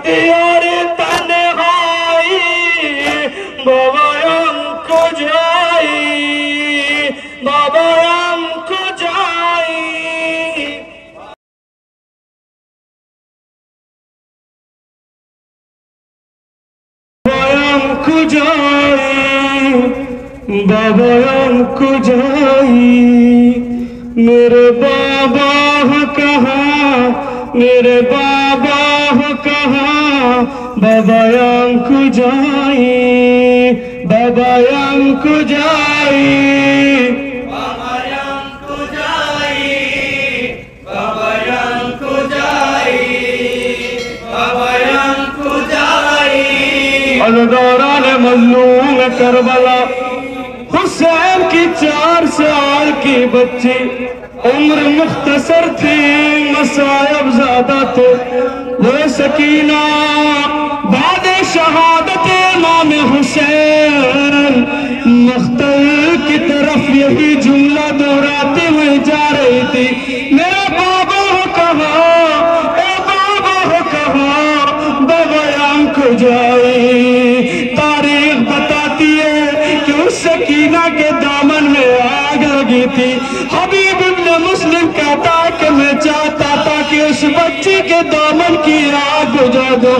और तन्हाई बाबायाम को जाई बाबायाम को जाई बाबायाम को जाई बाबायाम को जाई मेरे बाबा हो कहाँ मेरे बाबा हो कहाँ बाबायाम को जाई बाबायाम को जाई बाबायाम को जाई बाबायाम को जाई बाबायाम को जाई दौरान मजलूम करबला हुसैन की 4 साल की बच्ची उम्र मुख्तसर थी मसायब ज्यादा थे वो सकीना बाद शहादत इमाम हुसैन मख्तल की तरफ यही जुमला दोहराते हुए जा रही थी मेरे बाबा हो कहाँ ए बाबा हो कहाँ बाबायाम को जाए तारीख बताती है कि उस सकीना के दामन में आग लगी थी हबीब इब्न मुस्लिम कहता है कि मैं चाहता था कि उस बच्ची के दामन की आग बुझा दो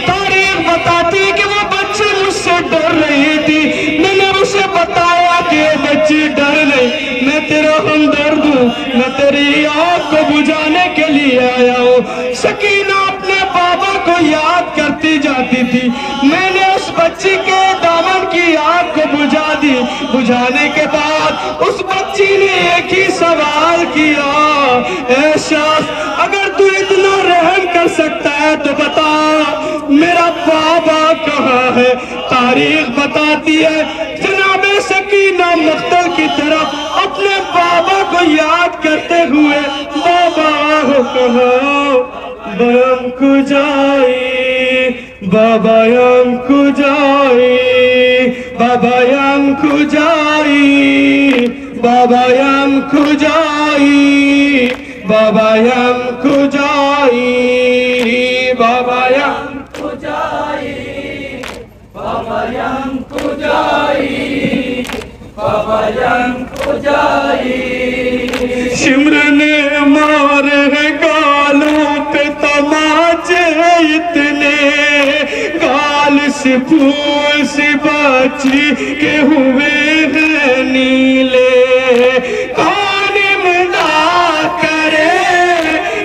तारीख बताती है कि वो बच्ची मुझसे डर रही थी मैंने उसे बताया कि ये बच्ची डर नहीं मैं तेरा हमदर्द हूँ मैं तेरी आग को बुझाने के लिए आया हूँ सकीना अपने बाबा को याद करती जाती थी मैंने उस बच्ची के दामन की आग को बुझा दी बुझाने के बाद उस बच्ची ने एक ही सवाल किया ऐ शख्स अगर तू इतना रहम कर सकता है तो बता मेरा बाबा कहाँ है तारीख बताती है जनाबे सकीना मख्तल की तरफ अपने बाबा को याद करते हुए बाबा हो कहाँ बाबायाम को जाई बाबायाम को जाई बाबायाम को जाई बाबायाम को जाई बाबायाम को जाई बाबायाम को जाई बाबायाम को जाई बाबायाम को जाई शिमर ने मारे हैं गालों पे तमाचे इतने गाल से फूल से बाची के हुए हैं नीले कौन इमदा करे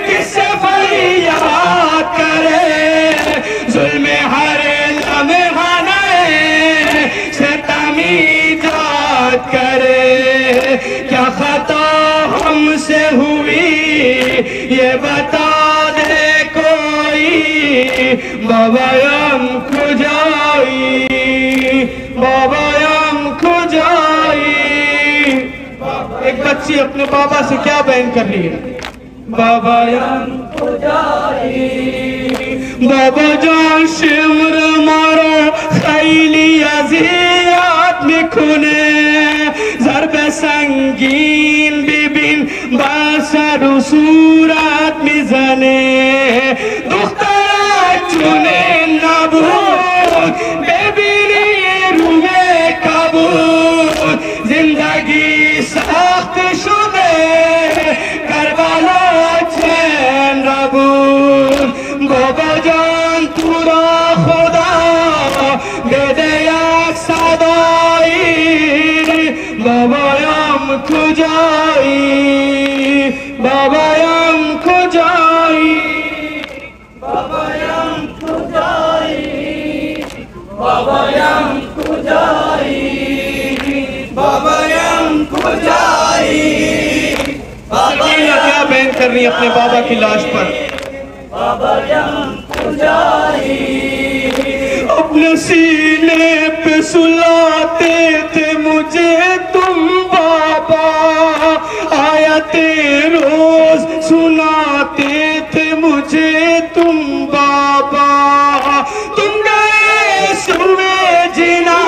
किसे फरियाद करे जुल्म हर लम्हा से तमीज़ात करे क्या खता हमसे हुई ये बता दे कोई बाबायाम को जाई बाबायाम को जाई एक बच्ची अपने बाबा से क्या बयान कर रही है बाबायाम को जाई बाबा जान शिमर मारो खैली अज़ियत में खुने ज़रब संगीन बिबिन बासर सूरत में जने दुख्तर चुने नबूत बेबीनी रूहे कबूत जिंदगी सख्त शुदे करबला चैन रबूत बाबा जान तुरा खुदा बेदे एक सदाई बाबायाम को जाई बाबायाम को जाई बाबायाम को जाई बाबायाम को जाई बाबायाम को जाई सकीना क्या बयान कर रही है अपने बाबा की लाश पर बाबायाम को जाई अपने सीने पे सुलाते थे मुझे तुम बाबा आयते रोज सुनाते थे मुझे तुम बाबा तुम गए सुए जिना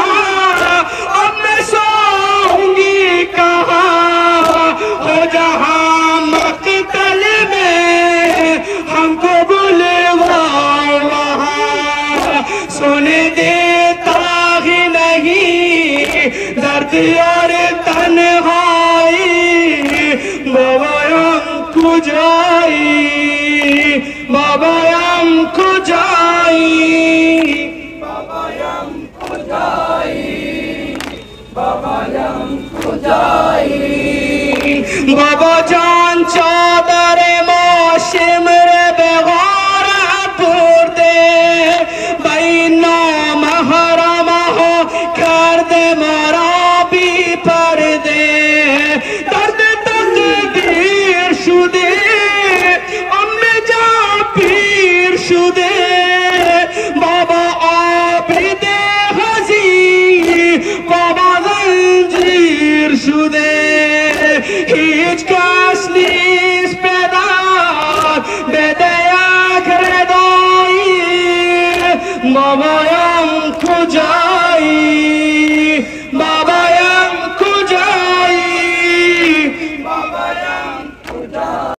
अब मैं सोऊंगी कहाँ हो जहाँ मक़तल में हमको बुलवा वहाँ और तन्हाई बाबायम कुजाई बाबायम कुजाई बाबा जान चादर माशिम रे बेगारा पुर दे बैना महरम हो कर दे मारा भी पर दे दर्द तकदीर शुदे अम्मे जा पीर शुदे बाबा आबिदे हजी बाबा जंजीर शुदे hiç kaslis pedal bedaya kredoi babayam kucak